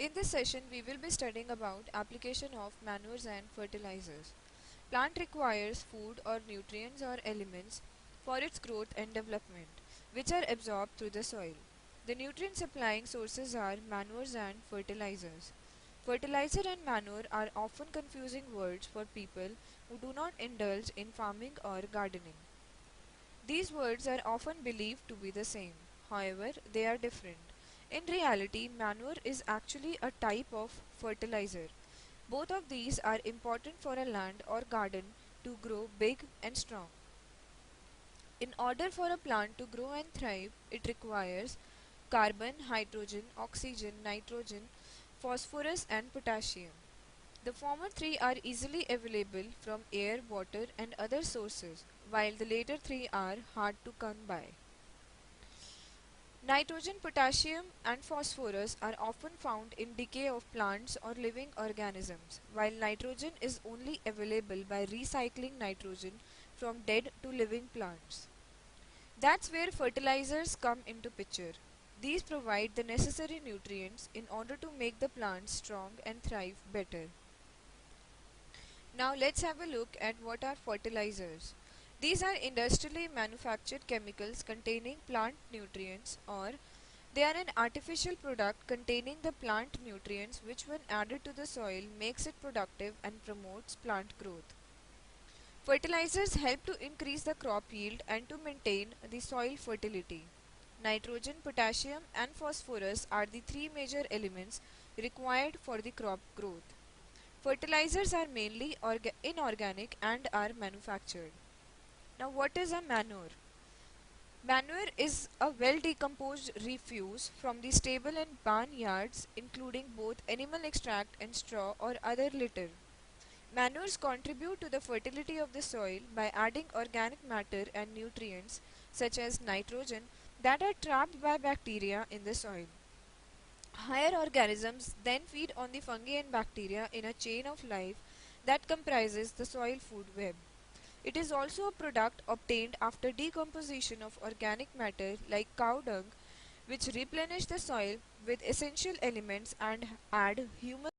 In this session, we will be studying about application of manures and fertilizers. Plant requires food or nutrients or elements for its growth and development, which are absorbed through the soil. The nutrient supplying sources are manures and fertilizers. Fertilizer and manure are often confusing words for people who do not indulge in farming or gardening. These words are often believed to be the same, however, they are different. In reality, manure is actually a type of fertilizer. Both of these are important for a land or garden to grow big and strong. In order for a plant to grow and thrive, it requires carbon, hydrogen, oxygen, nitrogen, phosphorus, and potassium. The former three are easily available from air, water, and other sources, while the later three are hard to come by. Nitrogen, potassium, and phosphorus are often found in decay of plants or living organisms, while nitrogen is only available by recycling nitrogen from dead to living plants. That's where fertilizers come into picture. These provide the necessary nutrients in order to make the plants strong and thrive better. Now let's have a look at what are fertilizers. These are industrially manufactured chemicals containing plant nutrients, or they are an artificial product containing the plant nutrients which when added to the soil makes it productive and promotes plant growth. Fertilizers help to increase the crop yield and to maintain the soil fertility. Nitrogen, potassium and phosphorus are the three major elements required for the crop growth. Fertilizers are mainly inorganic and are manufactured. Now, what is a manure? Manure is a well decomposed refuse from the stable and barn yards, including both animal extract and straw or other litter. Manures contribute to the fertility of the soil by adding organic matter and nutrients such as nitrogen that are trapped by bacteria in the soil. Higher organisms then feed on the fungi and bacteria in a chain of life that comprises the soil food web. It is also a product obtained after decomposition of organic matter like cow dung, which replenish the soil with essential elements and add humus